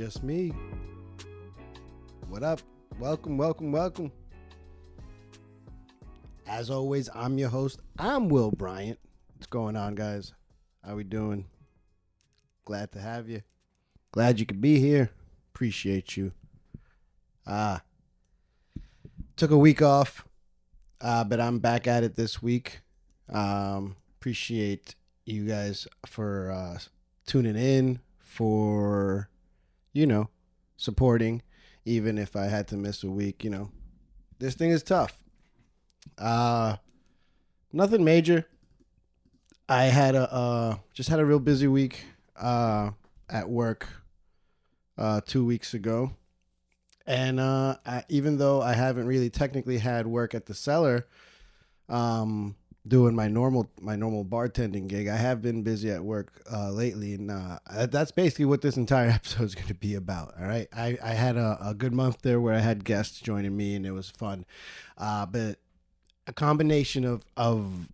just me. What up? Welcome. As always, I'm your host. I'm Will Bryant. What's going on, guys? How we doing? Glad to have you. Glad you could be here. Appreciate you. Took a week off, but I'm back at it this week. Appreciate you guys for tuning in, for, supporting, even if I had to miss a week. This thing is tough. Nothing major. I had just had a real busy week at work 2 weeks ago. And even though I haven't really technically had work at the cellar, doing my normal bartending gig, I have been busy at work lately, and that's basically what this entire episode is going to be about. All right, I had a good month there where I had guests joining me, and it was fun. But a combination of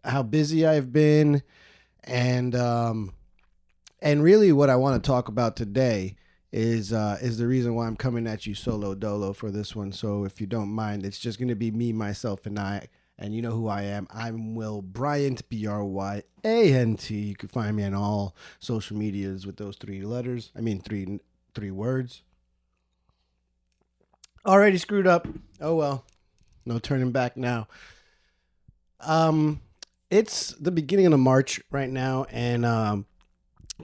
how busy I've been, and really what I want to talk about today is the reason why I'm coming at you solo dolo for this one. So if you don't mind, it's just going to be me, myself, and I. And you know who I am. I'm Will Bryant, Bryant. You can find me on all social medias with those three words. Already screwed up. Oh well. No turning back now. It's the beginning of March right now, and a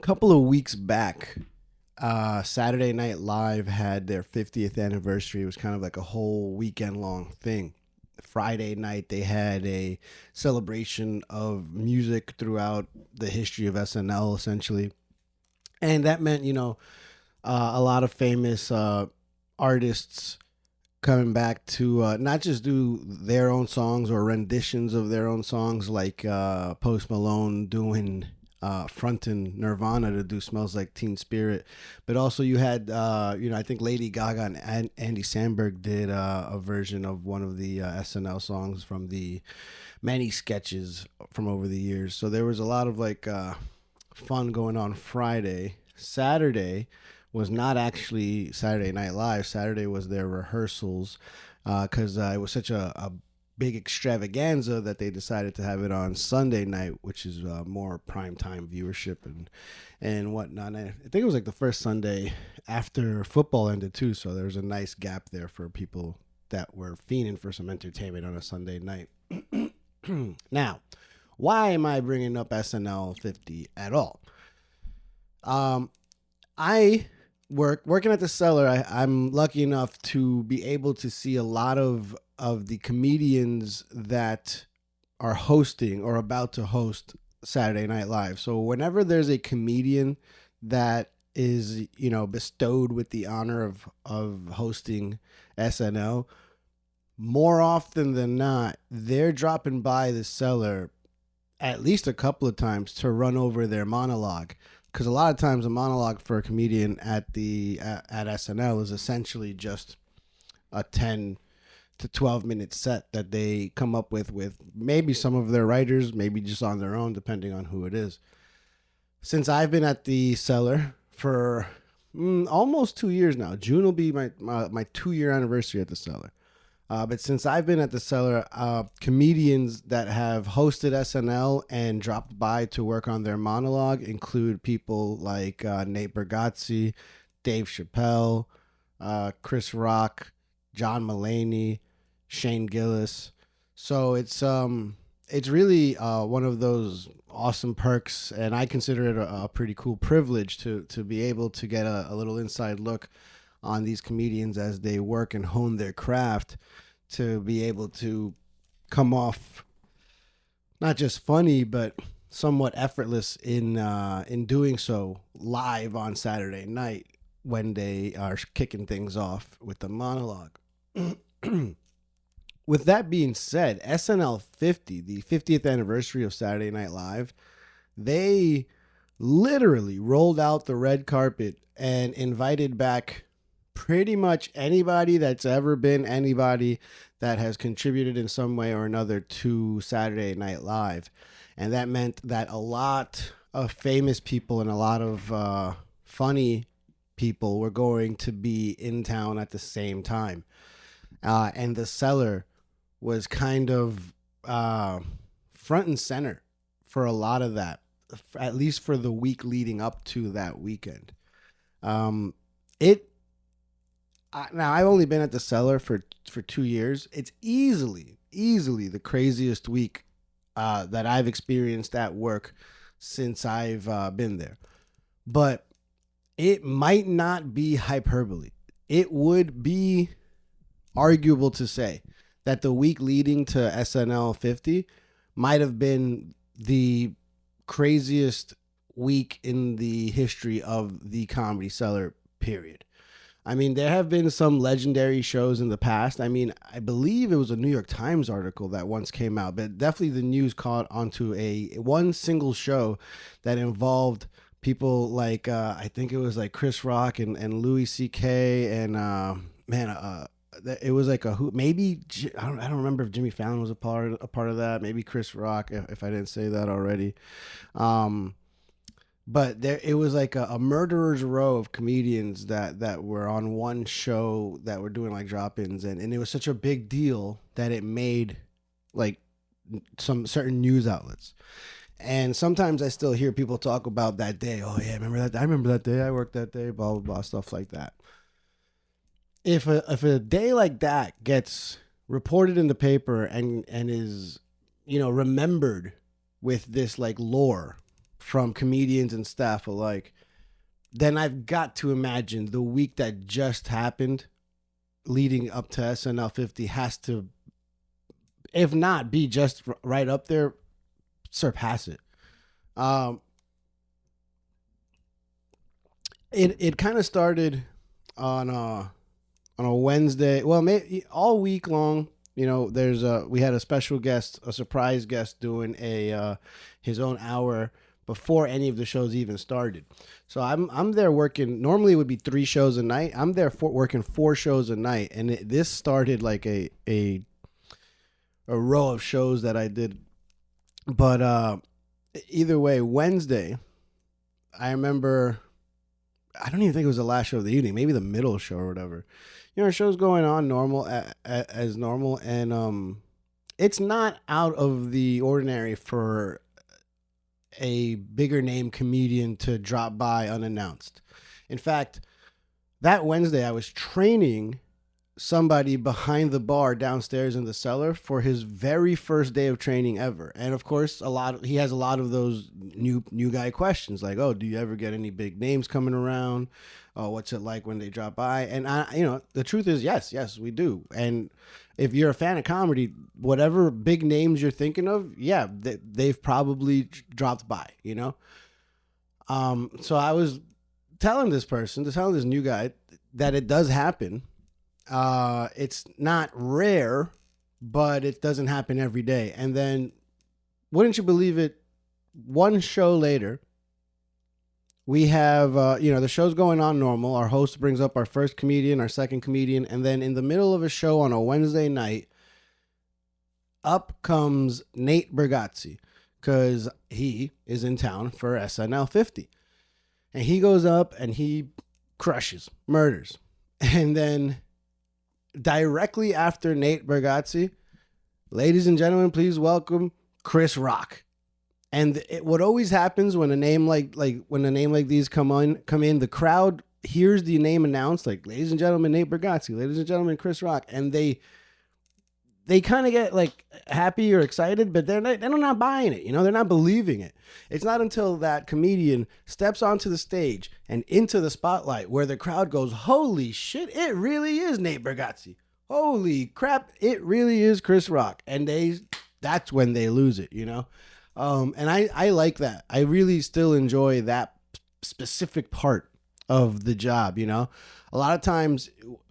couple of weeks back, Saturday Night Live had their 50th anniversary. It was kind of like a whole weekend long thing. Friday night, they had a celebration of music throughout the history of SNL, essentially. And that meant, a lot of famous artists coming back to not just do their own songs or renditions of their own songs, like Post Malone doing fronting Nirvana to do Smells Like Teen Spirit, but also you had I think Lady Gaga and Andy Samberg did a version of one of the SNL songs from the many sketches from over the years. So there was a lot of fun going on Friday. Saturday was not actually Saturday Night Live. Saturday was their rehearsals because it was such a big extravaganza that they decided to have it on Sunday night, which is more primetime viewership and whatnot. And I think it was like the first Sunday after football ended too, so there was a nice gap there for people that were fiending for some entertainment on a Sunday night. Now, why am I bringing up SNL 50 at all? Working at the cellar, I'm lucky enough to be able to see a lot of the comedians that are hosting or about to host Saturday Night Live. So whenever there's a comedian that is, bestowed with the honor of hosting SNL, more often than not, they're dropping by the cellar at least a couple of times to run over their monologue. Because a lot of times a monologue for a comedian at SNL is essentially just a 10 to 12-minute set that they come up with maybe some of their writers, maybe just on their own, depending on who it is. Since I've been at the cellar for almost 2 years now, June will be my 2-year anniversary at the cellar. But since I've been at the cellar, comedians that have hosted SNL and dropped by to work on their monologue include people like Nate Bargatze, Dave Chappelle, Chris Rock, John Mulaney, Shane Gillis. So it's really one of those awesome perks, and I consider it a pretty cool privilege to be able to get a little inside look on these comedians as they work and hone their craft, to be able to come off not just funny but somewhat effortless in doing so live on Saturday night when they are kicking things off with the monologue. With that being said, SNL 50, the 50th anniversary of Saturday Night Live, they literally rolled out the red carpet and invited back pretty much anybody that's ever been anybody that has contributed in some way or another to Saturday Night Live. And that meant that a lot of famous people and a lot of funny people were going to be in town at the same time. And the Cellar was kind of front and center for a lot of that, at least for the week leading up to that weekend. Now I've only been at the Cellar for 2 years. It's easily the craziest week that I've experienced at work since I've been there. But it might not be hyperbole. It would be arguable to say that the week leading to SNL 50 might have been the craziest week in the history of the Comedy Cellar, period. I mean, there have been some legendary shows in the past. I mean, I believe it was a New York Times article that once came out, but definitely the news caught onto one single show that involved people like, I think it was like Chris Rock and Louis C.K. and, it was like maybe, I don't remember if Jimmy Fallon was a part of that. Maybe Chris Rock, if I didn't say that already. But it was like a murderer's row of comedians that were on one show that were doing like drop-ins, and it was such a big deal that it made like some certain news outlets. And sometimes I still hear people talk about that day. Oh yeah, remember that? I remember that day. I worked that day. Blah blah blah, stuff like that. If a day like that gets reported in the paper and is, remembered with this like lore from comedians and staff alike, then I've got to imagine the week that just happened leading up to SNL 50 has to, if not be just right up there, surpass it. It kind of started on a Wednesday. Well, maybe all week long. We had a special guest, a surprise guest, doing his own hour before any of the shows even started. So I'm there working. Normally it would be 3 shows a night. I'm there working 4 shows a night, and this started like a row of shows that I did. But either way, Wednesday, I remember. I don't even think it was the last show of the evening. Maybe the middle show or whatever. Our show's going on normal as normal, and it's not out of the ordinary for a bigger name comedian to drop by unannounced. In fact, that Wednesday I was training somebody behind the bar downstairs in the Cellar for his very first day of training ever. And of course, he has a lot of those new guy questions like, oh, do you ever get any big names coming around? Oh, what's it like when they drop by? And the truth is, yes, we do. And if you're a fan of comedy, whatever big names you're thinking of, yeah, they've probably dropped by, So I was telling this new guy that it does happen. It's not rare, but it doesn't happen every day. And then, wouldn't you believe it, one show later, we have, the show's going on normal. Our host brings up our first comedian, our second comedian, and then in the middle of a show on a Wednesday night, up comes Nate Bargatze, because he is in town for SNL 50. And he goes up and he murders. And then directly after Nate Bargatze, ladies and gentlemen, please welcome Chris Rock. And what always happens when a name like these come in, the crowd hears the name announced, like, ladies and gentlemen, Nate Bargatze, ladies and gentlemen, Chris Rock, and they kind of get like happy or excited, but they're not buying it. They're not believing it. It's not until that comedian steps onto the stage and into the spotlight where the crowd goes, holy shit, it really is Nate Bargatze. Holy crap, it really is Chris Rock. And that's when they lose it, And I like that. I really still enjoy that specific part of the job, A lot of times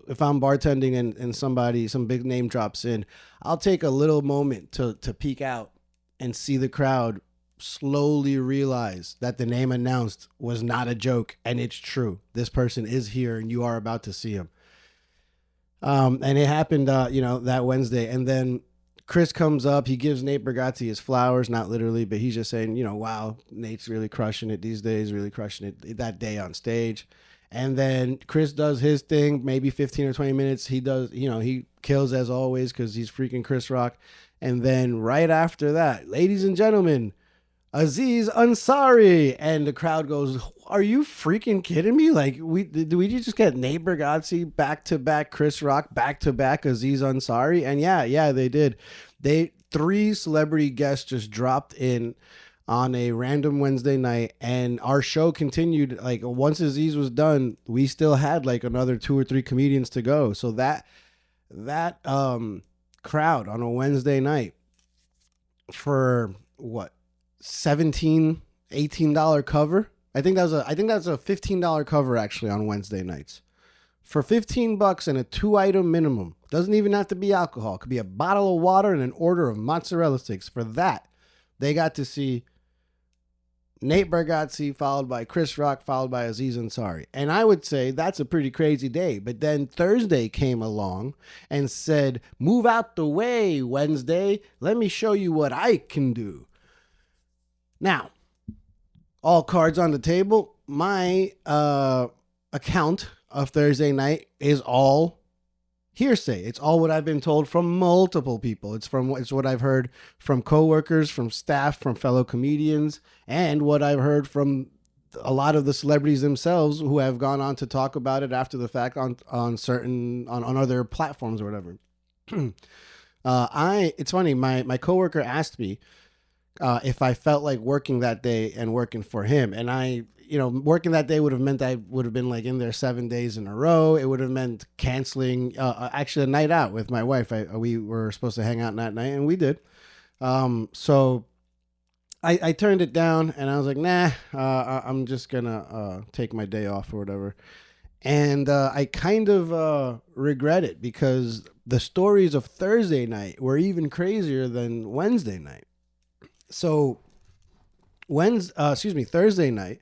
if I'm bartending and some big name drops in, I'll take a little moment to peek out and see the crowd slowly realize that the name announced was not a joke and it's true. This person is here and you are about to see him. And it happened, that Wednesday. And then Chris comes up, he gives Nate Bargatze his flowers, not literally, but he's just saying, wow, Nate's really crushing it these days, really crushing it that day on stage. And then Chris does his thing, maybe 15 or 20 minutes. He does, he kills as always because he's freaking Chris Rock. And then right after that, ladies and gentlemen, Aziz Ansari. And the crowd goes, are you freaking kidding me? Like, did we just get Nate Bargatze back-to-back Chris Rock, back-to-back Aziz Ansari? And yeah, they did. Three celebrity guests just dropped in on a random Wednesday night, and our show continued. Like, once Aziz was done, we still had like another 2 or 3 comedians to go. So that crowd on a Wednesday night for what, $18 cover? I think that's a $15 cover actually on Wednesday nights. For $15 and a 2-item minimum. Doesn't even have to be alcohol. It could be a bottle of water and an order of mozzarella sticks. For that, they got to see Nate Bargatze, followed by Chris Rock, followed by Aziz Ansari. And I would say that's a pretty crazy day. But then Thursday came along and said, move out the way, Wednesday. Let me show you what I can do. Now, all cards on the table. My account of Thursday night is all hearsay. It's all what I've been told from multiple people. It's what I've heard from coworkers, from staff, from fellow comedians, and what I've heard from a lot of the celebrities themselves who have gone on to talk about it after the fact on other platforms or whatever. It's funny. My coworker asked me if I felt like working that day and working for him, and working that day would have meant I would have been like in there 7 days in a row. It would have meant canceling actually a night out with my wife. We were supposed to hang out that night, and we did. So I turned it down, and I was like, nah, I'm just gonna take my day off or whatever. And I kind of regret it because the stories of Thursday night were even crazier than Wednesday night. So Thursday night.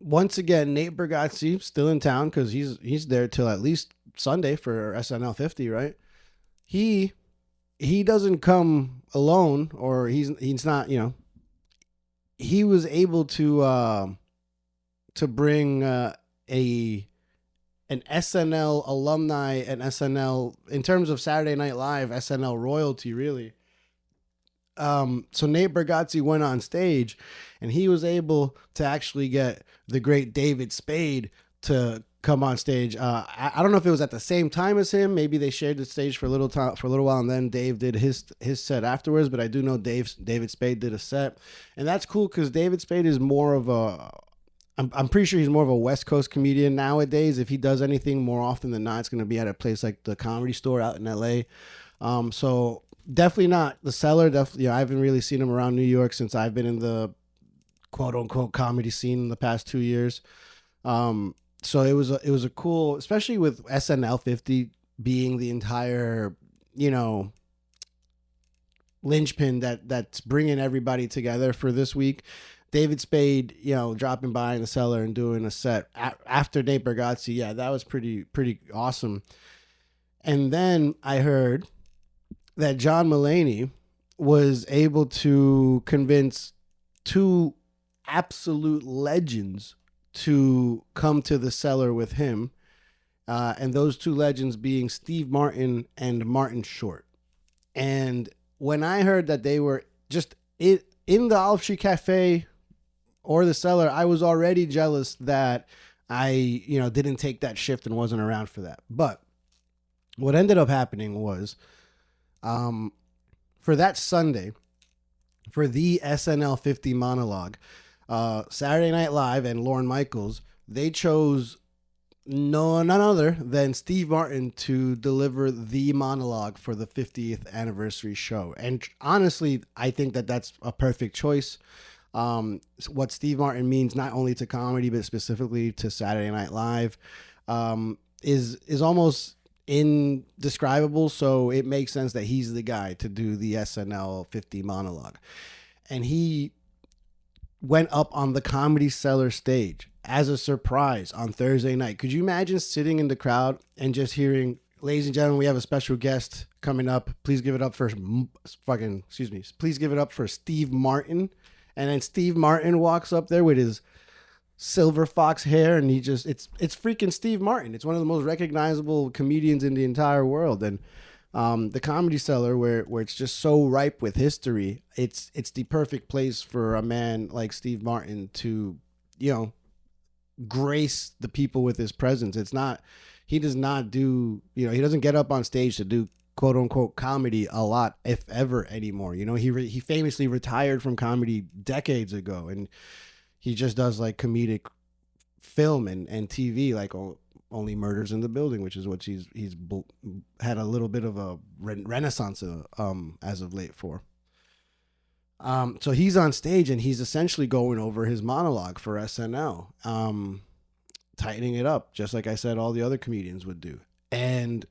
Once again, Nate Bargatze still in town because he's there till at least Sunday for SNL 50, right? He doesn't come alone, or he's not, he was able to bring an SNL alumni and SNL, in terms of Saturday Night Live, SNL royalty, really. So Nate Bargatze went on stage, and he was able to actually get the great David Spade to come on stage. I don't know if it was at the same time as him. Maybe they shared the stage for a little while, and then Dave did his set afterwards. But I do know David Spade did a set, and that's cool because David Spade is more of a. I'm pretty sure he's more of a West Coast comedian nowadays. If he does anything, more often than not, it's going to be at a place like the Comedy Store out in LA. So. Definitely not the Cellar. Definitely, I haven't really seen him around New York since I've been in the quote unquote comedy scene in the past 2 years. So it was a cool, especially with SNL 50 being the entire, linchpin that's bringing everybody together for this week. David Spade, dropping by in the Cellar and doing a set after Nate Bargatze. Yeah, that was pretty awesome. And then I heard that John Mulaney was able to convince 2 absolute legends to come to the Cellar with him. And those 2 legends being Steve Martin and Martin Short. And when I heard that they were just in the Olive Street Cafe or the Cellar, I was already jealous that I, didn't take that shift and wasn't around for that. But what ended up happening was, for that Sunday, for the SNL 50 monologue, Saturday Night Live and Lorne Michaels, they chose none other than Steve Martin to deliver the monologue for the 50th anniversary show. And honestly, I think that that's a perfect choice. What Steve Martin means not only to comedy, but specifically to Saturday Night Live, is almost indescribable, so it makes sense that he's the guy to do the SNL 50 monologue. And he went up on the Comedy Cellar stage as a surprise on Thursday night. Could you imagine sitting in the crowd and just hearing, ladies and gentlemen, we have a special guest coming up. Please give it up for Please give it up for Steve Martin. And then Steve Martin walks up there with his silver fox hair, and it's freaking Steve Martin. It's one of the most recognizable comedians in the entire world. And the Comedy Cellar, where it's just so ripe with history, it's the perfect place for a man like Steve Martin to, grace the people with his presence. It's not, he does not do, he doesn't get up on stage to do quote unquote comedy a lot, if ever, anymore. He famously retired from comedy decades ago, and he just does like comedic film and TV, like Only Murders in the Building, which is what he's had a little bit of a renaissance as of late for. So he's on stage and he's essentially going over his monologue for SNL, tightening it up, just like I said all the other comedians would do. And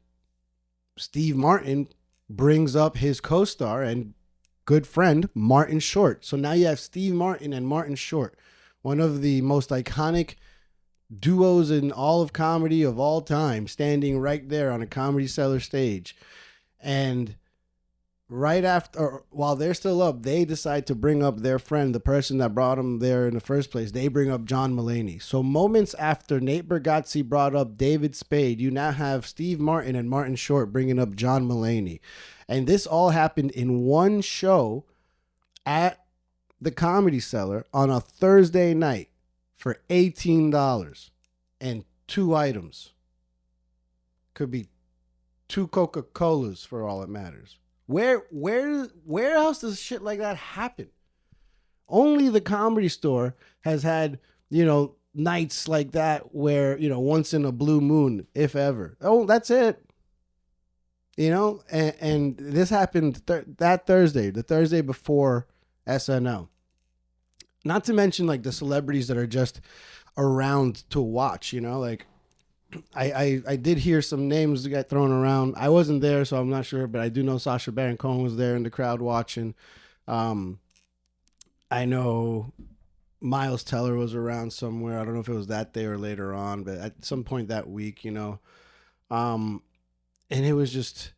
Steve Martin brings up his co-star and good friend, Martin Short. So now you have Steve Martin and Martin Short, one of the most iconic duos in all of comedy of all time, standing right there on a Comedy Cellar stage. And right after, or while they're still up, they decide to bring up their friend, the person that brought him there in the first place. They bring up John Mulaney. So moments after Nate Bargatze brought up David Spade, you now have Steve Martin and Martin Short bringing up John Mulaney. And this all happened in one show at the Comedy Cellar on a Thursday night for $18 and 2 items. Could be 2 Coca-Colas for all it matters. Where else does shit like that happen? Only the Comedy Store has had, nights like that where, once in a blue moon, if ever. Oh, that's it. And this happened that Thursday, the Thursday before SNL. Not to mention like the celebrities that are just around to watch, like I did hear some names get thrown around. I wasn't there, so I'm not sure, but I do know Sacha Baron Cohen was there in the crowd watching. I know Miles Teller was around somewhere. I don't know if it was that day or later on, but at some point that week, and it was just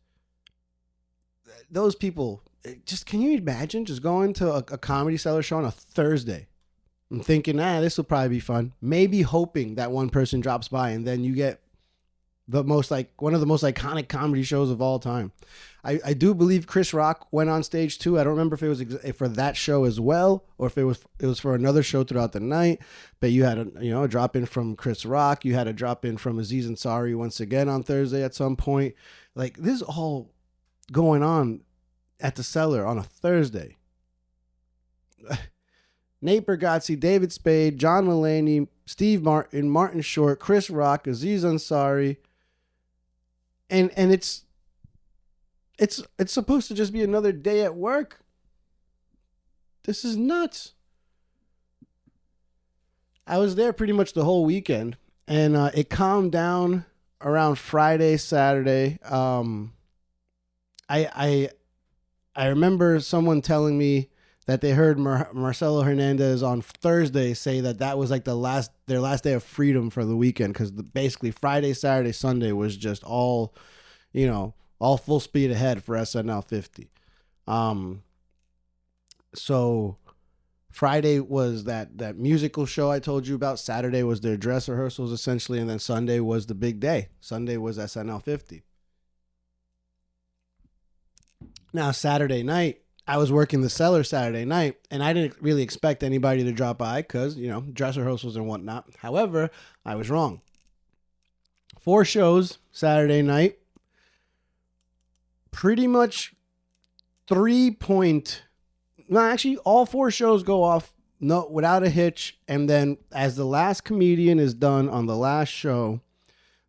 those people. Just, can you imagine just going to a Comedy Cellar show on a Thursday and thinking, this will probably be fun. Maybe hoping that one person drops by, and then you get one of the most iconic comedy shows of all time. I do believe Chris Rock went on stage too. I don't remember if it was for that show as well, or if it was for another show throughout the night. But you had a drop in from Chris Rock. You had a drop in from Aziz Ansari once again on Thursday at some point. Like, this is all going on at the Cellar on a Thursday. Nate Bargatze, David Spade, John Mulaney, Steve Martin, Martin Short, Chris Rock, Aziz Ansari, and it's supposed to just be another day at work. This is nuts. I was there pretty much the whole weekend, and it calmed down around Friday, Saturday. I remember someone telling me that they heard Marcelo Hernandez on Thursday say that was like their last day of freedom for the weekend, because basically Friday, Saturday, Sunday was just all full speed ahead for SNL 50. So Friday was that musical show I told you about. Saturday was their dress rehearsals essentially, and then Sunday was the big day. Sunday was SNL 50. Now, Saturday night, I was working the Cellar Saturday night, and I didn't really expect anybody to drop by because, dress rehearsals and whatnot. However, I was wrong. 4 shows Saturday night. Pretty much all 4 shows go off without a hitch. And then as the last comedian is done on the last show,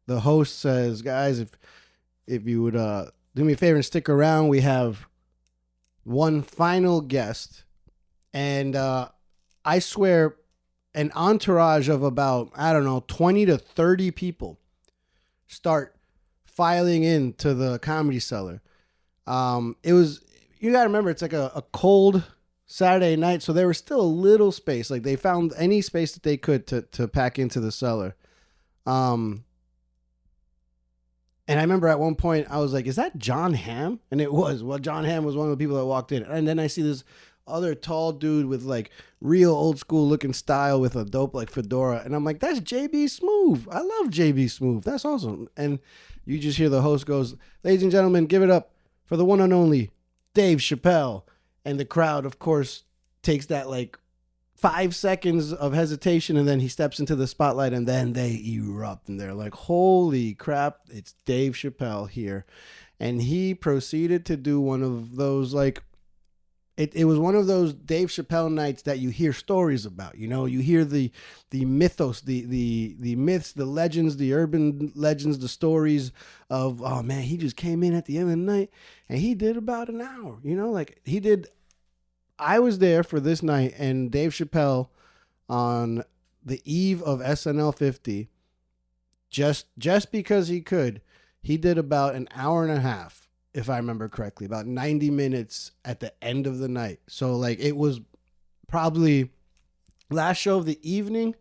the host says, guys, if you would do me a favor and stick around, we have one final guest. And I swear, an entourage of about, 20 to 30 people start filing into the Comedy Cellar. It was, you got to remember, it's like a cold Saturday night, so there was still a little space. Like, they found any space that they could to pack into the Cellar. And I remember at one point I was like, is that John Hamm? And it was. Well, John Hamm was one of the people that walked in. And then I see this other tall dude with like real old school looking style with a dope like fedora. And I'm like, that's JB Smoove. I love JB Smoove. That's awesome. And you just hear the host goes, ladies and gentlemen, give it up for the one and only Dave Chappelle. And the crowd, of course, takes that like 5 seconds of hesitation, and then he steps into the spotlight, and then they erupt, and they're like, holy crap, it's Dave Chappelle here. And he proceeded to do one of those, like, it was one of those Dave Chappelle nights that you hear stories about. You know, you hear the mythos, the myths, the legends, the urban legends, the stories of, oh man, he just came in at the end of the night and he did about an hour. You know, like he did. I was there for this night, and Dave Chappelle on the eve of SNL 50, just because he could, he did about an hour and a half, if I remember correctly, about 90 minutes at the end of the night. So like it was probably last show of the evening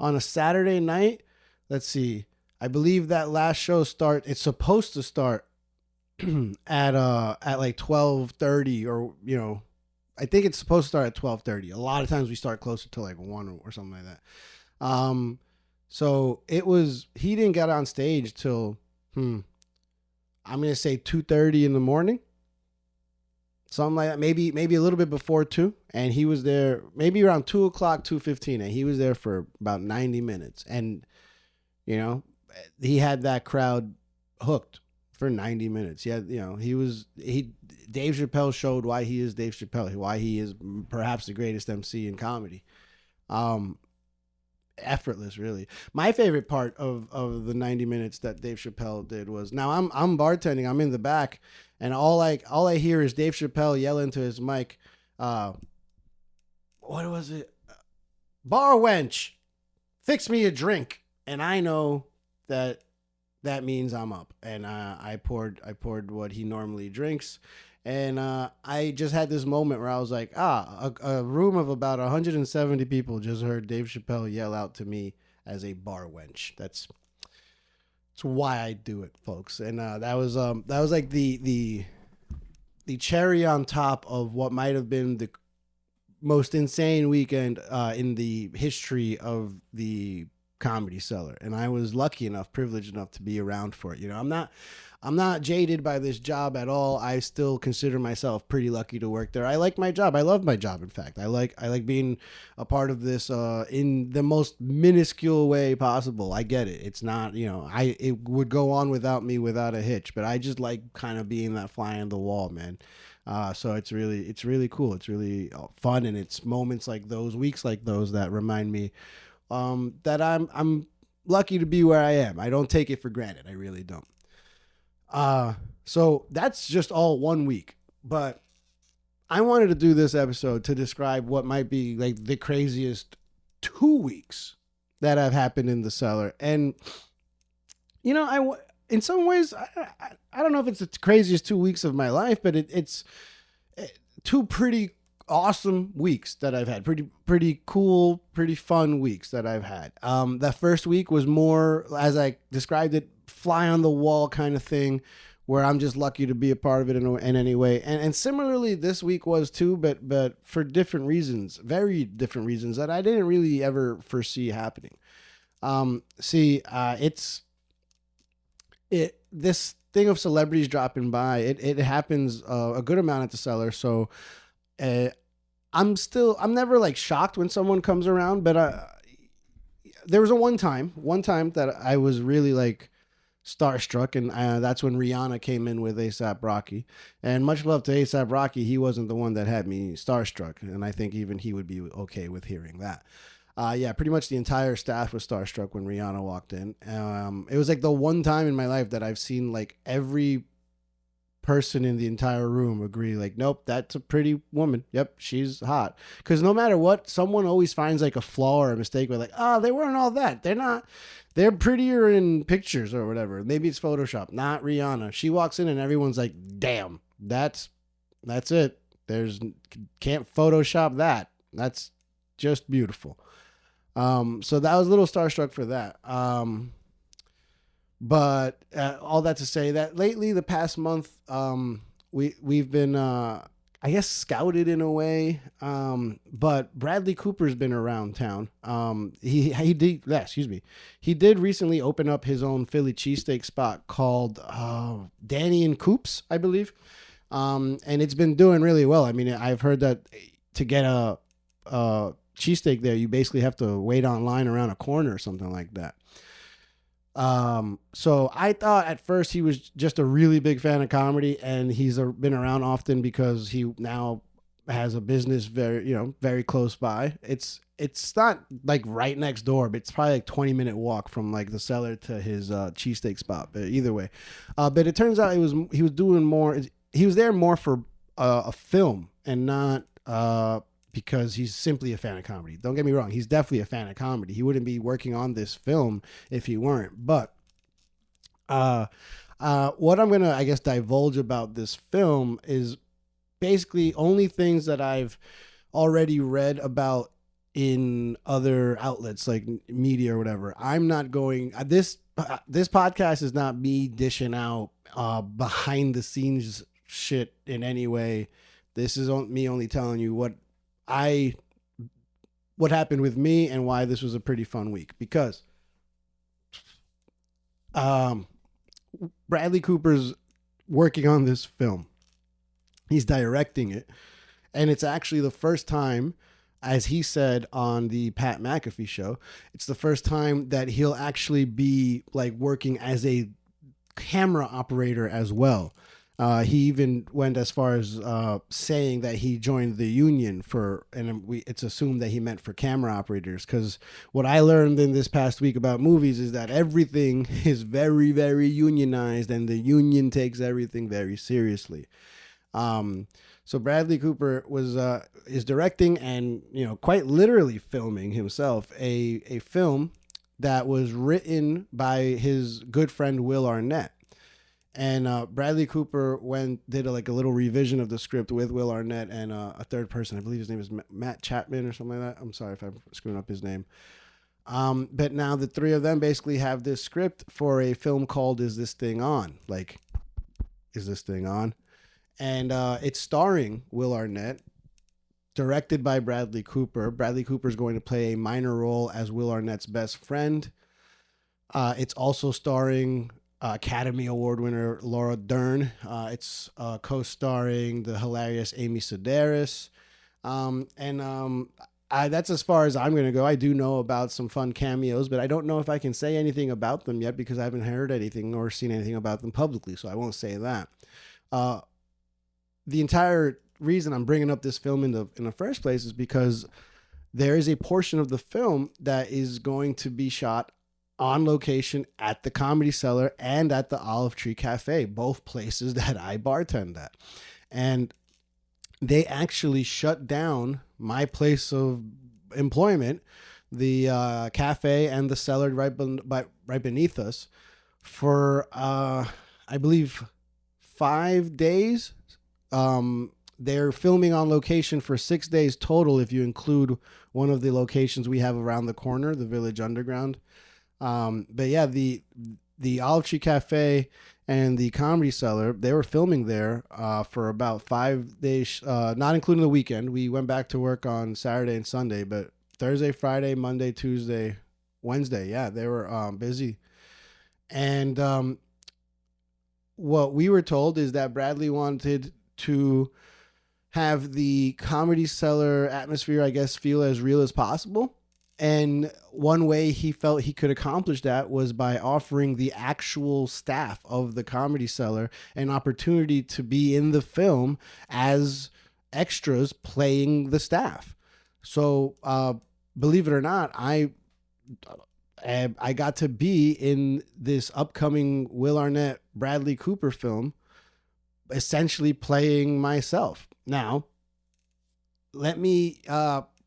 on a Saturday night. Let's see. I believe that last show it's supposed to start at like 12:30, or you know, I think it's supposed to start at 12:30. A lot of times we start closer to like 1 or something like that. So he didn't get on stage till I'm gonna say 2:30 in the morning, something like that. Maybe a little bit before 2, and he was there maybe around 2:00, 2:15, and he was there for about 90 minutes, and you know, he had that crowd hooked for 90 minutes. Yeah, you know, Dave Chappelle showed why he is Dave Chappelle, why he is perhaps the greatest MC in comedy. Effortless, really. My favorite part of the 90 minutes that Dave Chappelle did was, now I'm bartending, I'm in the back, and all I hear is Dave Chappelle yell into his mic, what was it? Bar wench, fix me a drink. And I know that means I'm up, and I poured what he normally drinks, and I just had this moment where I was like, a room of about 170 people just heard Dave Chappelle yell out to me as a bar wench. That's why I do it, folks. And that was like the cherry on top of what might have been the most insane weekend in the history of the Comedy Cellar. And I was lucky enough, privileged enough to be around for it. You know, I'm not jaded by this job at all. I still consider myself pretty lucky to work there. I like my job. I love my job. In fact, I like being a part of this in the most minuscule way possible. I get it. It's not, you know, it would go on without me without a hitch, but I just like kind of being that fly on the wall, man. So it's really cool. It's really fun, and it's moments like those, weeks like those, that remind me that I'm lucky to be where I am. I don't take it for granted. I really don't. So that's just all 1 week, but I wanted to do this episode to describe what might be like the craziest 2 weeks that have happened in the cellar. And, you know, in some ways, I don't know if it's the craziest 2 weeks of my life, but it's two pretty awesome weeks that I've had. Pretty cool, pretty fun weeks that I've had. That first week was more, as I described it, fly on the wall kind of thing, where I'm just lucky to be a part of it in any way. And similarly, this week was too, but for different reasons, very different reasons that I didn't really ever foresee happening. This thing of celebrities dropping by, it happens a good amount at the cellar. So I'm never like shocked when someone comes around, but there was one time that I was really like starstruck, and that's when Rihanna came in with A$AP Rocky. And much love to A$AP Rocky, he wasn't the one that had me starstruck, and I think even he would be okay with hearing that. Yeah, pretty much the entire staff was starstruck when Rihanna walked in. It was like the one time in my life that I've seen like every person in the entire room agree, like, nope, that's a pretty woman. Yep, she's hot. Because no matter what, someone always finds like a flaw or a mistake with like, they weren't all that. They're not. They're prettier in pictures or whatever. Maybe it's Photoshop. Not Rihanna. She walks in and everyone's like, damn, that's it. Can't Photoshop that. That's just beautiful. So that was a little starstruck for that. But all that to say that lately, the past month, we've been I guess scouted in a way. But Bradley Cooper's been around town. He did, yeah, excuse me, he did recently open up his own Philly cheesesteak spot called Danny and Coops, I believe. And it's been doing really well. I mean, I've heard that to get a cheesesteak there, you basically have to wait online around a corner or something like that. So I thought at first he was just a really big fan of comedy, and he's been around often because he now has a business very, very close by. It's not like right next door, but it's probably like 20-minute walk from like the cellar to his cheesesteak spot. But either way, but it turns out he was doing more. He was there more for a film and not because he's simply a fan of comedy. Don't get me wrong. He's definitely a fan of comedy. He wouldn't be working on this film if he weren't. But what I'm going to, I guess, divulge about this film is basically only things that I've already read about in other outlets like media or whatever. I'm not going, this podcast is not me dishing out behind the scenes shit in any way. This is me only telling you what happened with me and why this was a pretty fun week, because Bradley Cooper's working on this film. He's directing it, and it's actually the first time, as he said on the Pat McAfee show, it's the first time that he'll actually be like working as a camera operator as well. He even went as far as saying that he joined the union it's assumed that he meant for camera operators, because what I learned in this past week about movies is that everything is very, very unionized, and the union takes everything very seriously. So Bradley Cooper is directing and quite literally filming himself a film that was written by his good friend Will Arnett. And Bradley Cooper did a little revision of the script with Will Arnett and a third person. I believe his name is Matt Chapman or something like that. I'm sorry if I'm screwing up his name. But now the three of them basically have this script for a film called Is This Thing On? Like, Is This Thing On? And it's starring Will Arnett, directed by Bradley Cooper. Bradley Cooper is going to play a minor role as Will Arnett's best friend. It's also starring Academy Award winner Laura Dern. It's co-starring the hilarious Amy Sedaris. That's as far as I'm going to go. I do know about some fun cameos, but I don't know if I can say anything about them yet because I haven't heard anything or seen anything about them publicly, so I won't say that. The entire reason I'm bringing up this film in the first place is because there is a portion of the film that is going to be shot on location at the Comedy Cellar and at the Olive Tree Cafe, both places that I bartend at. And they actually shut down my place of employment, the cafe and the cellar right beneath us, for, I believe, 5 days. They're filming on location for 6 days total if you include one of the locations we have around the corner, the Village Underground. But yeah, the Olive Tree Cafe and the Comedy Cellar, they were filming there for about 5 days, not including the weekend. We went back to work on Saturday and Sunday, but Thursday, Friday, Monday, Tuesday, Wednesday, yeah, they were busy. And what we were told is that Bradley wanted to have the Comedy Cellar atmosphere, I guess, feel as real as possible. And one way he felt he could accomplish that was by offering the actual staff of the Comedy Cellar an opportunity to be in the film as extras playing the staff. So, believe it or not, I got to be in this upcoming Will Arnett Bradley Cooper film, essentially playing myself. Now, let me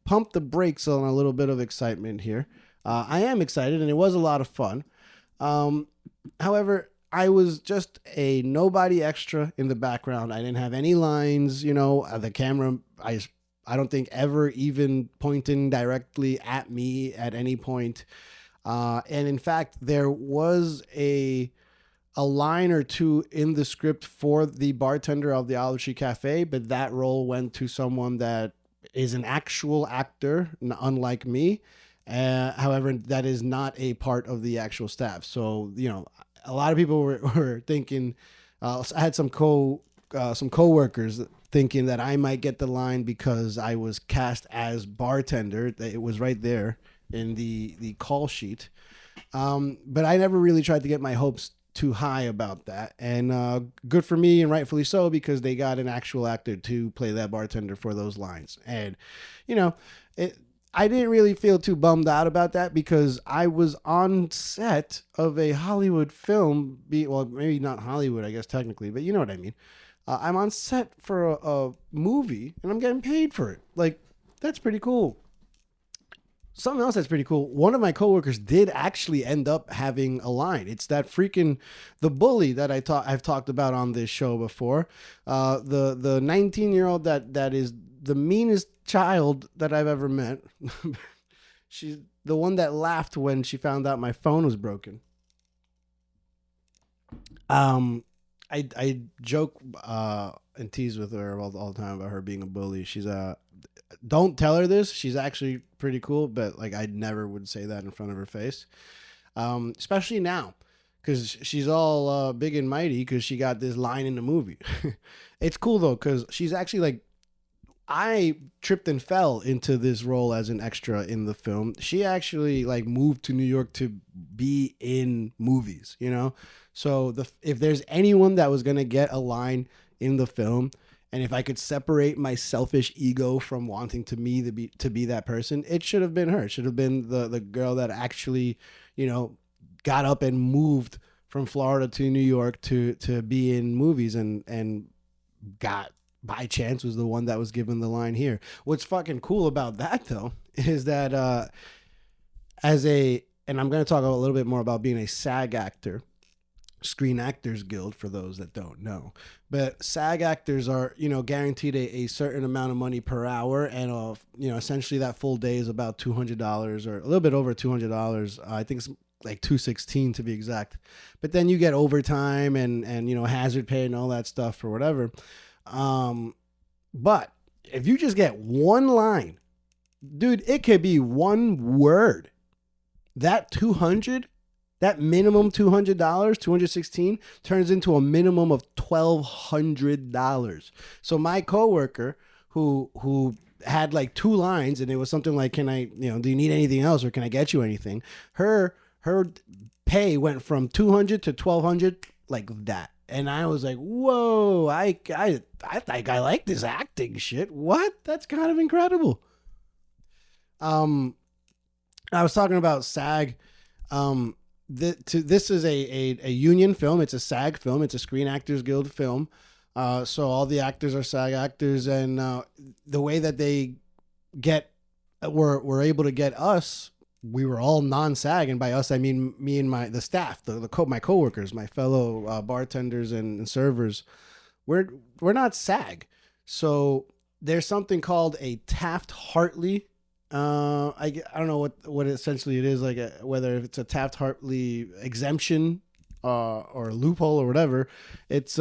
pump the brakes on a little bit of excitement here. I am excited, and it was a lot of fun. However, I was just a nobody extra in the background. I didn't have any lines, the camera, I don't think ever even pointing directly at me at any point. And in fact, there was a a line or two in the script for the bartender of the Olive Tree Cafe, but that role went to someone that is an actual actor, unlike me. However, that is not a part of the actual staff. So, a lot of people were thinking, I had some coworkers thinking that I might get the line because I was cast as bartender. It was right there in the call sheet. But I never really tried to get my hopes too high about that. And good for me, and rightfully so, because they got an actual actor to play that bartender for those lines. And, you know, it, I didn't really feel too bummed out about that because I was on set of a Hollywood film. Well, maybe not Hollywood, I guess, technically, but you know what I mean. I'm on set for a movie and I'm getting paid for it. Like, that's pretty cool. Something else that's pretty cool. One of my coworkers did actually end up having a line. It's that freaking the bully that I've talked about on this show before. The 19-year-old that is the meanest child that I've ever met. She's the one that laughed when she found out my phone was broken. I joke and tease with her all the time about her being a bully. She's don't tell her this. She's actually pretty cool, but like I never would say that in front of her face. Especially now, because she's all big and mighty because she got this line in the movie. It's cool though, because she's actually like, I tripped and fell into this role as an extra in the film. She actually like moved to New York to be in movies, you know? So if there's anyone that was going to get a line in the film, and if I could separate my selfish ego from wanting to be that person, it should have been her. It should have been the girl that actually, got up and moved from Florida to New York to be in movies and got by chance was the one that was given the line here. What's fucking cool about that though is that and I'm going to talk a little bit more about being a SAG actor. Screen Actors Guild, for those that don't know, but SAG actors are guaranteed a certain amount of money per hour, and essentially that full day is about $200 or a little bit over $200. I think it's like $216 to be exact, but then you get overtime and hazard pay and all that stuff or whatever. But if you just get one line, dude, it could be one word. That 200, that minimum $200, $216 turns into a minimum of $1,200. So my coworker who had like two lines, and it was something like, "Can I, do you need anything else, or can I get you anything?" Her pay went from 200 to 1,200 like that. And I was like, whoa, I think I like this acting shit. What? That's kind of incredible. I was talking about SAG. This is a union film. It's a SAG film. It's a Screen Actors Guild film. So all the actors are SAG actors, and the way that they were able to get us, we were all non-SAG, and by us I mean me and the staff, my coworkers, my fellow bartenders and servers. We're not SAG, so there's something called a Taft-Hartley. I don't know what essentially it is, like whether it's a Taft-Hartley exemption or loophole or whatever. It's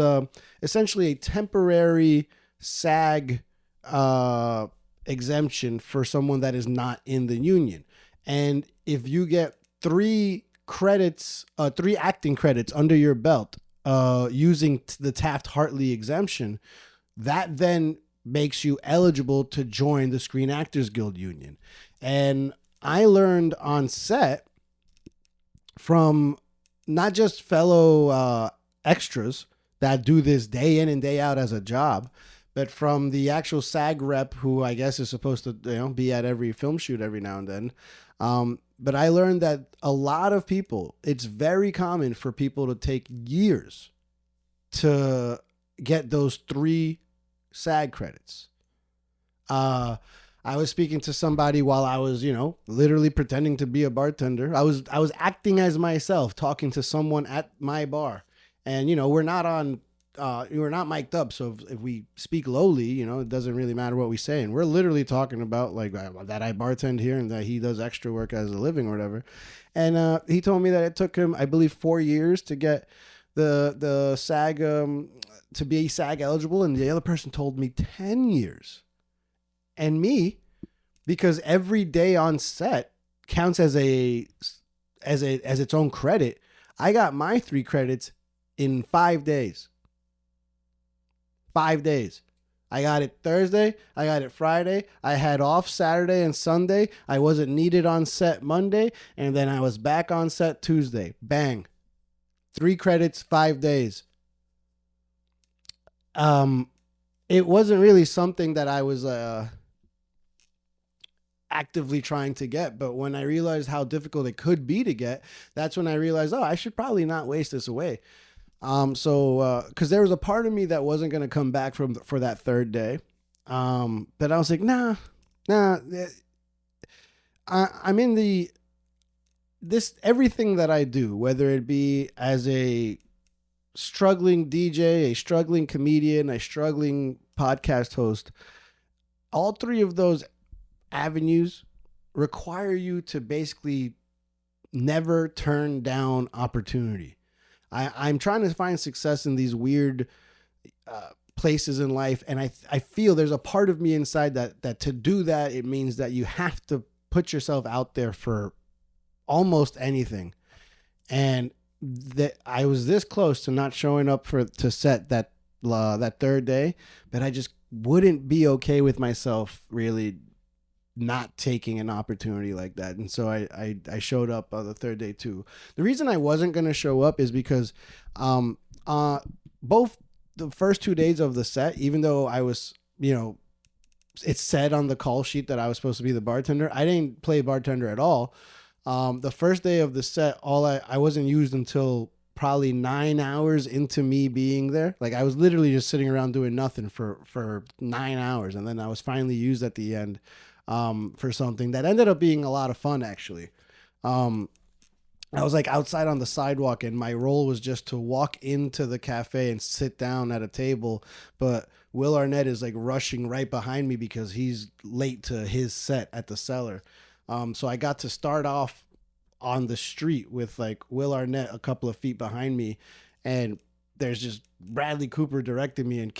essentially a temporary SAG exemption for someone that is not in the union. And if you get three acting credits under your belt using the Taft-Hartley exemption, that then makes you eligible to join the Screen Actors Guild Union. And I learned on set from not just fellow extras that do this day in and day out as a job, but from the actual SAG rep, who I guess is supposed to be at every film shoot every now and then. But I learned that a lot of people, it's very common for people to take years to get those three SAG credits. I was speaking to somebody while I was, literally pretending to be a bartender. I was acting as myself, talking to someone at my bar, and we're not mic'd up, so if we speak lowly, it doesn't really matter what we say, and we're literally talking about like that I bartend here and that he does extra work as a living or whatever. And he told me that it took him, I believe, 4 years to get the SAG to be SAG eligible, and the other person told me 10 years. And me, because every day on set counts as its own credit, I got my 3 credits in 5 days. 5 days. I got it Thursday. I got it Friday. I had off Saturday and Sunday. I wasn't needed on set Monday. And then I was back on set Tuesday. Bang. 3 credits, 5 days. It wasn't really something that I was actively trying to get. But when I realized how difficult it could be to get, that's when I realized, I should probably not waste this away. Because there was a part of me that wasn't going to come back for that 3rd day. But I was like, nah. I'm in everything that I do, whether it be as a struggling DJ, a struggling comedian, a struggling podcast host, all 3 of those avenues require you to basically never turn down opportunity. I'm trying to find success in these weird places in life, and I feel there's a part of me inside that to do that, it means that you have to put yourself out there for almost anything. And that I was this close to not showing up to set that 3rd day, but I just wouldn't be okay with myself really not taking an opportunity like that. And so I showed up on the 3rd day too. The reason I wasn't going to show up is because both the first 2 days of the set, even though I was, it said on the call sheet that I was supposed to be the bartender, I didn't play bartender at all. The first day of the set, I wasn't used until probably 9 hours into me being there. Like I was literally just sitting around doing nothing for 9 hours. And then I was finally used at the end for something that ended up being a lot of fun, actually. I was like outside on the sidewalk, and my role was just to walk into the cafe and sit down at a table. But Will Arnett is like rushing right behind me because he's late to his set at the Cellar. So I got to start off on the street with like Will Arnett a couple of feet behind me, and there's just Bradley Cooper directing me, and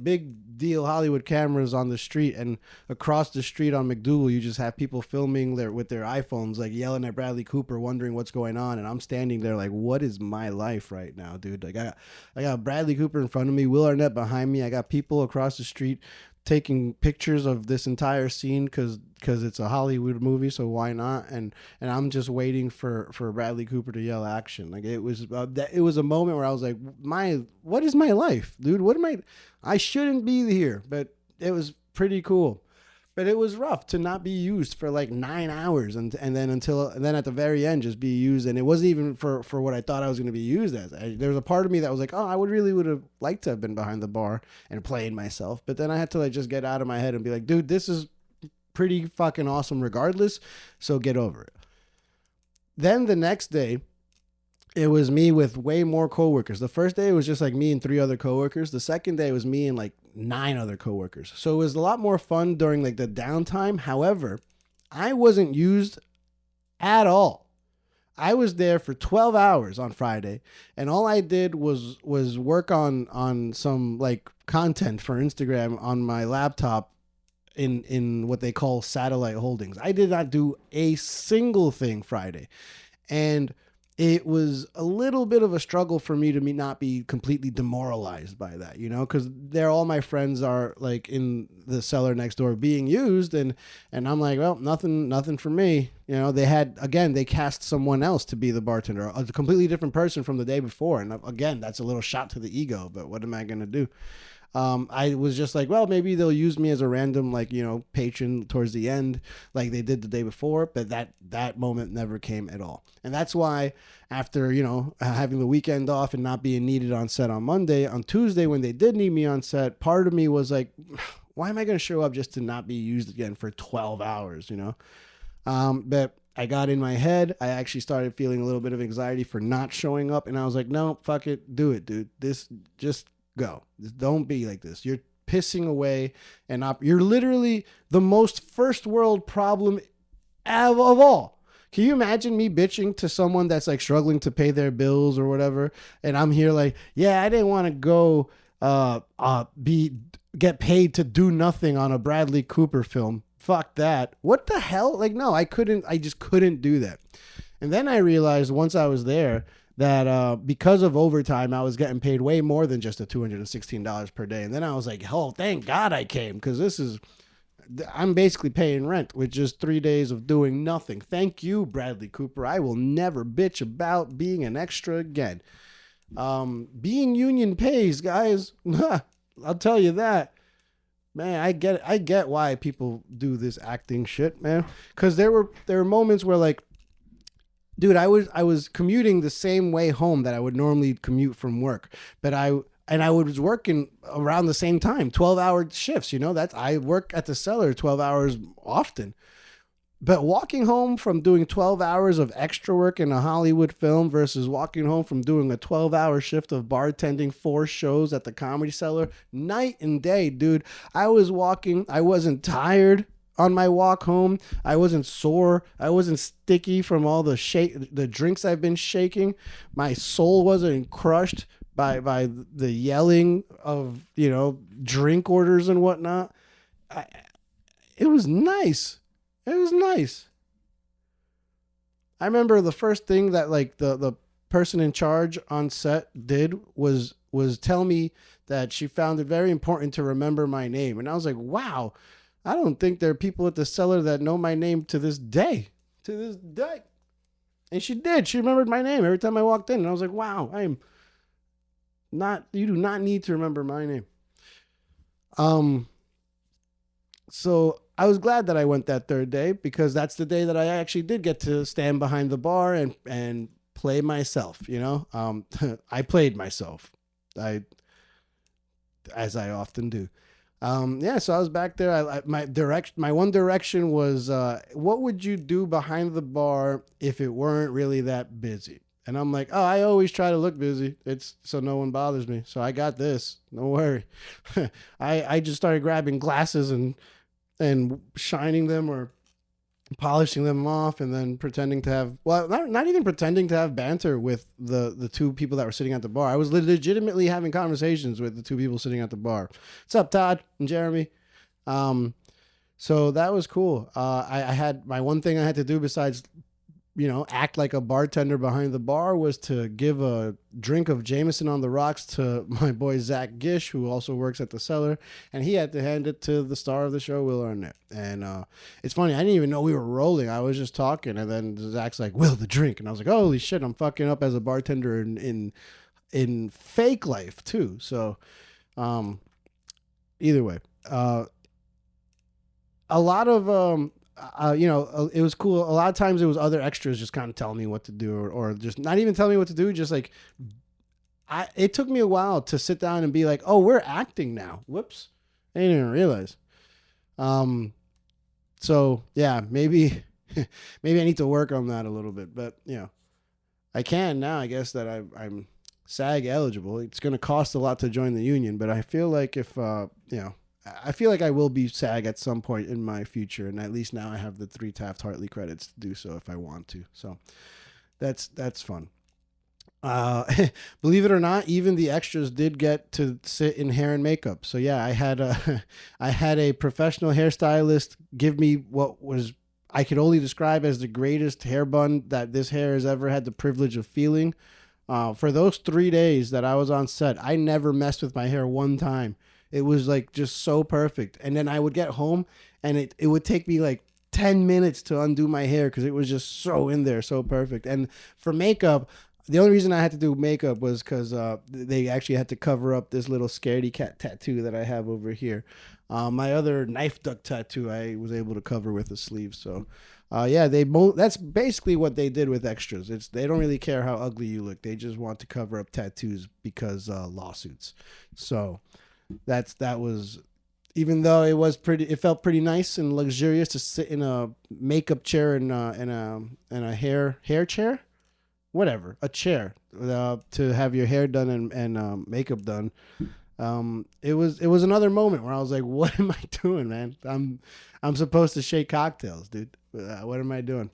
big deal Hollywood cameras on the street, and across the street on McDougal, you just have people filming with their iPhones, like yelling at Bradley Cooper, wondering what's going on. And I'm standing there like, what is my life right now, dude? Like I got Bradley Cooper in front of me, Will Arnett behind me. I got people across the street taking pictures of this entire scene because it's a Hollywood movie, so why not? And I'm just waiting for Bradley Cooper to yell action. Like it was a moment where I was like, what is my life, dude? What am I shouldn't be here, but it was pretty cool. But it was rough to not be used for like 9 hours and then at the very end just be used. And it wasn't even for what I thought I was going to be used as. There was a part of me that was like, oh, I would have liked to have been behind the bar and playing myself. But then I had to like just get out of my head and be like, dude, this is pretty fucking awesome regardless. So get over it. Then the next day, it was me with way more coworkers. The first day it was just like me and 3 other coworkers. The second day it was me and like 9 other coworkers. So it was a lot more fun during like the downtime. However, I wasn't used at all. I was there for 12 hours on Friday, and all I did was work on some like content for Instagram on my laptop in what they call satellite holdings. I did not do a single thing Friday. And it was a little bit of a struggle for me to not be completely demoralized by that, because all my friends are like in the Cellar next door being used, and I'm like, well, nothing for me. They cast someone else to be the bartender, a completely different person from the day before, and again, that's a little shot to the ego. But what am I gonna do? I was just like, well, maybe they'll use me as a random, patron towards the end, like they did the day before. But that moment never came at all. And that's why after, having the weekend off and not being needed on set on Monday, on Tuesday, when they did need me on set, part of me was like, why am I going to show up just to not be used again for 12 hours, But I got in my head. I actually started feeling a little bit of anxiety for not showing up. And I was like, no, fuck it. Do it, dude. Just go. Don't be like this. You're pissing away you're literally the most first world problem of all. Can you imagine me bitching to someone that's like struggling to pay their bills or whatever, and I'm here like, yeah, I didn't want to go be get paid to do nothing on a Bradley Cooper film. Fuck that. What the hell? Like, no, I couldn't. I just couldn't do that. And then I realized once I was there that because of overtime, I was getting paid way more than just the $216 per day. And then I was like, oh, thank God I came, because I'm basically paying rent with just 3 days of doing nothing. Thank you, Bradley Cooper. I will never bitch about being an extra again. Being union pays, guys. I'll tell you that. Man, I get why people do this acting shit, man. Because there were moments where, like, dude, I was commuting the same way home that I would normally commute from work, but I was working around the same time, 12-hour shifts. You know, I work at the Cellar 12 hours often. But walking home from doing 12 hours of extra work in a Hollywood film versus walking home from doing a 12-hour shift of bartending 4 shows at the Comedy Cellar, night and day, dude. I was walking. I wasn't tired on my walk home. I wasn't sore. I wasn't sticky from all the drinks I've been shaking. My soul wasn't crushed by the yelling of, you know, drink orders and whatnot. It was nice. It was nice. I remember the first thing that, like, the person in charge on set did was tell me that she found it very important to remember my name. And I was like, wow, I don't think there are people at the Cellar that know my name to this day. To this day. And she did. She remembered my name every time I walked in. And I was like, wow, you do not need to remember my name. So I was glad that I went that third day, because that's the day that I actually did get to stand behind the bar and play myself, you know? I played myself. As I often do. Yeah, so I was back there. My one direction was, what would you do behind the bar if it weren't really that busy? And I'm like, oh, I always try to look busy. It's so no one bothers me. So I got this. Don't worry. I just started grabbing glasses and shining them or polishing them off, and then pretending to have, well, not even pretending to have banter with the 2 people that were sitting at the bar. I was legitimately having conversations with the 2 people sitting at the bar. What's up, Todd and Jeremy? So that was cool. I had my one thing I had to do besides, you know, act like a bartender behind the bar was to give a drink of Jameson on the rocks to my boy Zach Gish, who also works at the Cellar, and he had to hand it to the star of the show, Will Arnett. And it's funny, I didn't even know we were rolling. I was just talking, and then Zach's like, "Will, the drink," and I was like, "Holy shit, I'm fucking up as a bartender in fake life too." So, either way, a lot of you know, it was cool. A lot of times it was other extras just kind of telling me what to do, or just not even telling me what to do. Just like, it took me a while to sit down and be like, oh, we're acting now. Whoops. I didn't even realize. So yeah, maybe I need to work on that a little bit, but you know, I can now, I guess, that I'm SAG eligible. It's going to cost a lot to join the union, but I feel like if, you know, I feel like I will be SAG at some point in my future, and at least now I have the 3 Taft-Hartley credits to do so if I want to. So that's fun. Believe it or not, even the extras did get to sit in hair and makeup. So yeah, I had a professional hairstylist give me what was I could only describe as the greatest hair bun that this hair has ever had the privilege of feeling. For those 3 days that I was on set, I never messed with my hair one time. It was like just so perfect. And then I would get home and it would take me like 10 minutes to undo my hair because it was just so in there, so perfect. And for makeup, the only reason I had to do makeup was because they actually had to cover up this little scaredy cat tattoo that I have over here. My other knife duck tattoo I was able to cover with a sleeve. So yeah, that's basically what they did with extras. They don't really care how ugly you look. They just want to cover up tattoos because lawsuits. So that was, even though it felt pretty nice and luxurious to sit in a makeup chair and a hair chair, whatever, a chair to have your hair done and makeup done. It was another moment where I was like, what am I doing, man? I'm supposed to shake cocktails, dude. What am I doing?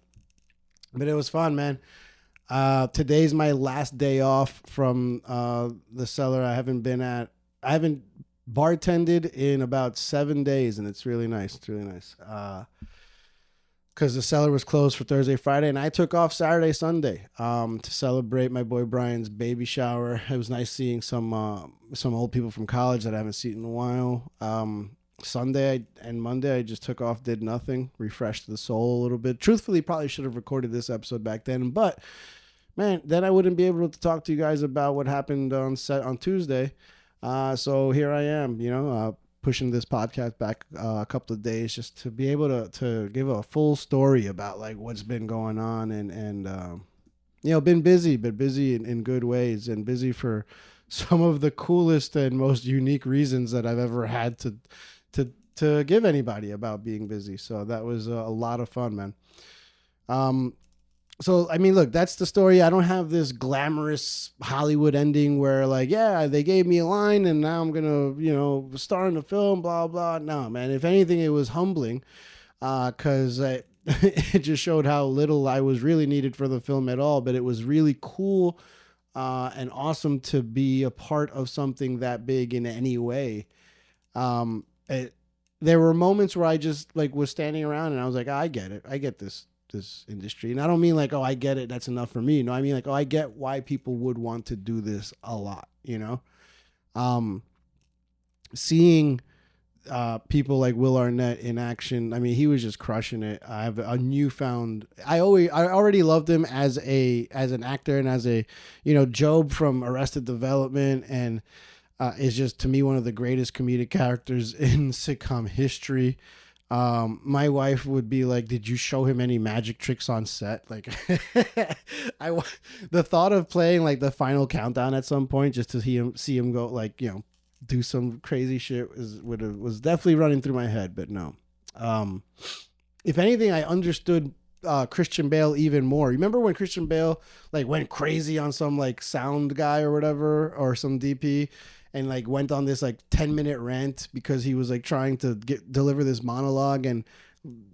But it was fun, man. Today's my last day off from the cellar. I haven't bartended in about 7 days, and it's really nice. It's really nice. Because the cellar was closed for Thursday, Friday, and I took off Saturday, Sunday to celebrate my boy Brian's baby shower. It was nice seeing some old people from college that I haven't seen in a while. Sunday and Monday, I just took off, did nothing, refreshed the soul a little bit. Truthfully, probably should have recorded this episode back then, but man, then I wouldn't be able to talk to you guys about what happened on set on Tuesday. So here I am, pushing this podcast back a couple of days just to be able to give a full story about like what's been going on and been busy, but busy in good ways, and busy for some of the coolest and most unique reasons that I've ever had to give anybody about being busy. So that was a lot of fun, man. So, I mean, look, that's the story. I don't have this glamorous Hollywood ending where, like, yeah, they gave me a line and now I'm going to, star in the film, blah, blah. No, man. If anything, it was humbling because it just showed how little I was really needed for the film at all. But it was really cool and awesome to be a part of something that big in any way. There were moments where I just, like, was standing around and I was like, I get it. I get this industry. And I don't mean like, oh, I get it, that's enough for me. No, I mean like, oh, I get why people would want to do this a lot, seeing people like Will Arnett in action. I mean, he was just crushing it. I have a newfound, I already loved him as an actor and as a, Job from Arrested Development, and is just, to me, one of the greatest comedic characters in sitcom history. My wife would be like, did you show him any magic tricks on set? Like, the thought of playing like the final countdown at some point just to see him go, like, do some crazy shit was definitely running through my head, but no. If anything, I understood Christian Bale even more. Remember when Christian Bale like went crazy on some like sound guy or whatever, or some DP, and like went on this like 10-minute rant because he was like trying to deliver this monologue, and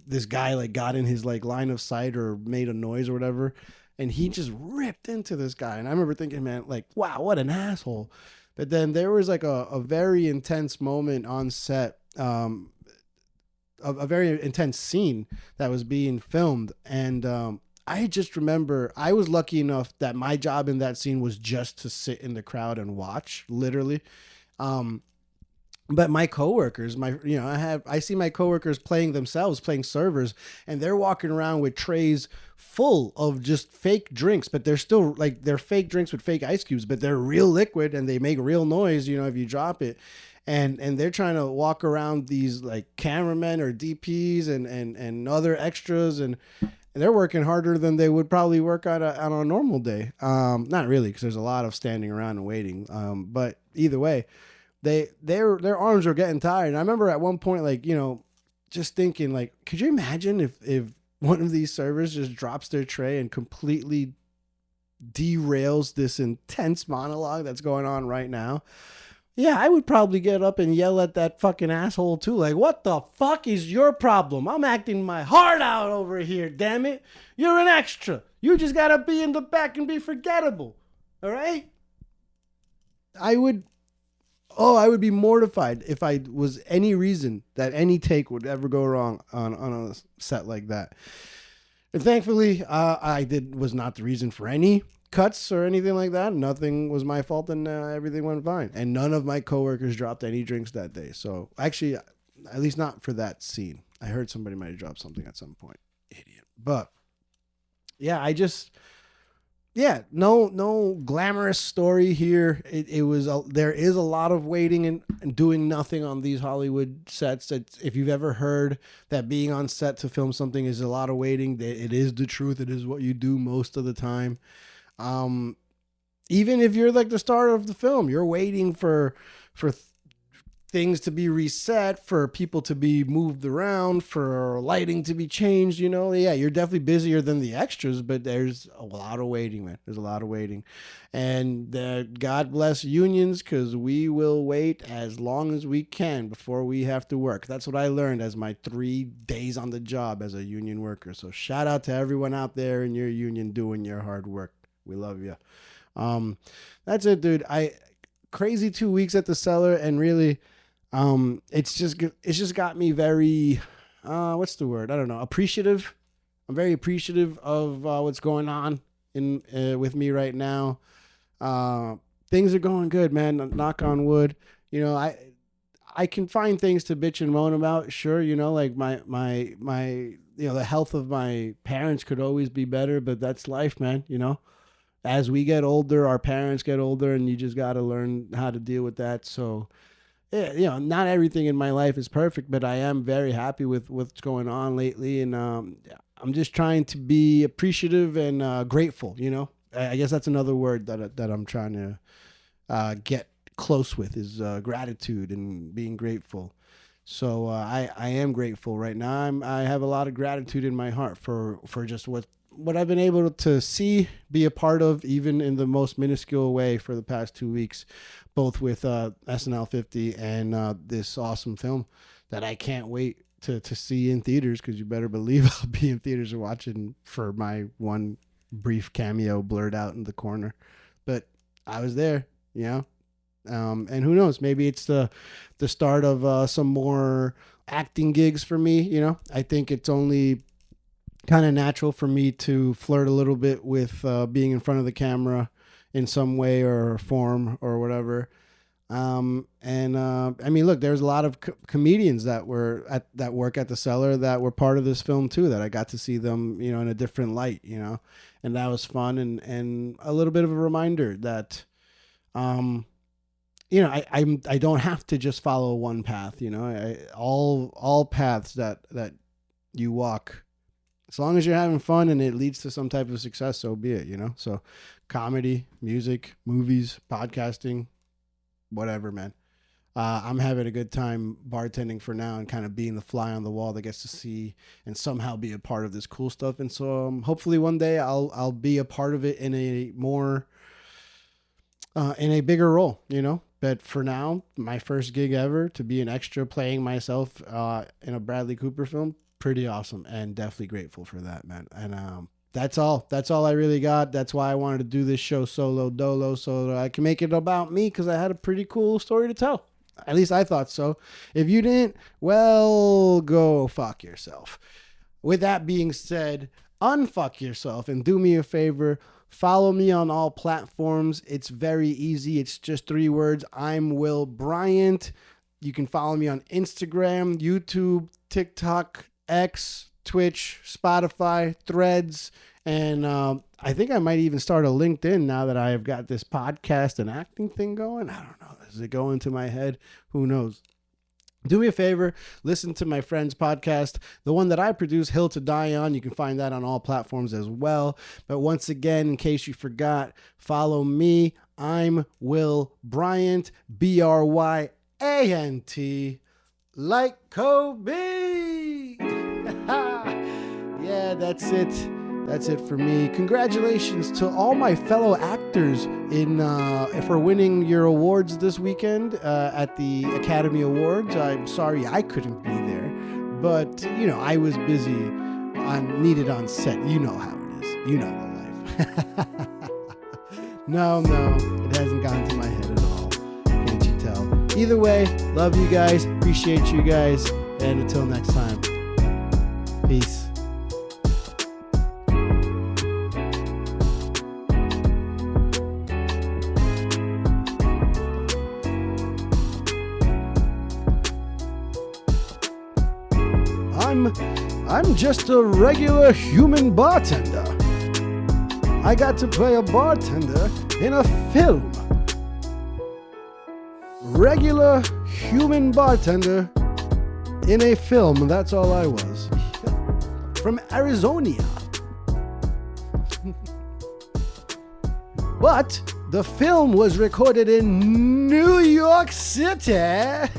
this guy like got in his like line of sight or made a noise or whatever, and he just ripped into this guy. And I remember thinking, man, like, wow, what an asshole. But then there was like a very intense moment on set, a very intense scene that was being filmed, and I just remember I was lucky enough that my job in that scene was just to sit in the crowd and watch, literally. But my coworkers, I see my coworkers playing servers, and they're walking around with trays full of just fake drinks, but they're still like, they're fake drinks with fake ice cubes, but they're real liquid and they make real noise, if you drop it. And they're trying to walk around these like cameramen or DPs and other extras, and they're working harder than they would probably work on a normal day. Not really, because there's a lot of standing around and waiting. But either way, their arms are getting tired. And I remember at one point, like, just thinking, like, could you imagine if one of these servers just drops their tray and completely derails this intense monologue that's going on right now? Yeah, I would probably get up and yell at that fucking asshole too. Like, what the fuck is your problem? I'm acting my heart out over here, damn it. You're an extra. You just gotta be in the back and be forgettable. All right? I would be mortified if I was any reason that any take would ever go wrong on a set like that. And thankfully, I was not the reason for any cuts or anything like that. Nothing was my fault, and everything went fine. And none of my coworkers dropped any drinks that day. So actually, at least not for that scene. I heard somebody might have dropped something at some point. Idiot. But yeah, no glamorous story here. There is a lot of waiting and doing nothing on these Hollywood sets. If you've ever heard that being on set to film something is a lot of waiting, it is the truth. It is what you do most of the time. Even if you're like the star of the film, you're waiting for things to be reset, for people to be moved around, for lighting to be changed, yeah, you're definitely busier than the extras, but there's a lot of waiting, man. There's a lot of waiting. And God bless unions, because we will wait as long as we can before we have to work. That's what I learned as my 3 days on the job as a union worker. So shout out to everyone out there in your union doing your hard work. We love you. That's it, dude. Crazy 2 weeks at the Cellar, and really, it's just got me very, what's the word? I don't know. Appreciative. I'm very appreciative of what's going on with me right now. Things are going good, man. Knock on wood. I can find things to bitch and moan about. Sure, like my the health of my parents could always be better, but that's life, man. As we get older, our parents get older, and you just got to learn how to deal with that. So, yeah, not everything in my life is perfect, but I am very happy with what's going on lately. And I'm just trying to be appreciative and grateful, I guess that's another word that I'm trying to get close with is gratitude and being grateful. So I am grateful right now. I have a lot of gratitude in my heart for just what I've been able to see, be a part of, even in the most minuscule way for the past 2 weeks, both with SNL 50 and this awesome film that I can't wait to see in theaters, because you better believe I'll be in theaters watching for my one brief cameo blurred out in the corner. But I was there, and who knows, maybe it's the start of some more acting gigs for me. I think it's only kind of natural for me to flirt a little bit with being in front of the camera in some way or form or whatever. I mean, look, there's a lot of comedians that work at the Cellar that were part of this film too, that I got to see them, in a different light, and that was fun, and a little bit of a reminder that, I don't have to just follow one path, all paths that you walk, as long as you're having fun and it leads to some type of success, so be it, So comedy, music, movies, podcasting, whatever, man. I'm having a good time bartending for now and kind of being the fly on the wall that gets to see and somehow be a part of this cool stuff. And so hopefully one day I'll be a part of it in a more, in a bigger role, But for now, my first gig ever, to be an extra playing myself in a Bradley Cooper film, pretty awesome, and definitely grateful for that, man. And that's all I really got. That's why I wanted to do this show solo dolo, so that I can make it about me, because I had a pretty cool story to tell. At least I thought so. If you didn't, well, go fuck yourself. With that being said, unfuck yourself and do me a favor. Follow me on all platforms. It's very easy. It's just 3 words. I'm Will Bryant. You can follow me on Instagram, YouTube, TikTok, X, Twitch, Spotify, Threads, and I think I might even start a LinkedIn now that I have got this podcast and acting thing going. I don't know. Does it go into my head? Who knows? Do me a favor, listen to my friend's podcast, the one that I produce, Hill to Die On. You can find that on all platforms as well. But once again, in case you forgot, follow me. I'm Will Bryant, Bryant, like Kobe. Yeah, that's it. That's it for me. Congratulations to all my fellow actors for winning your awards this weekend at the Academy Awards. I'm sorry I couldn't be there, but I was busy, needed on set. You know how it is. You know the life. No, it hasn't gone to my head at all. Can't you tell? Either way, love you guys, appreciate you guys, and until next time, peace. I'm just a regular human bartender. I got to play a bartender in a film. Regular human bartender in a film. That's all I was. From Arizona. But the film was recorded in New York City.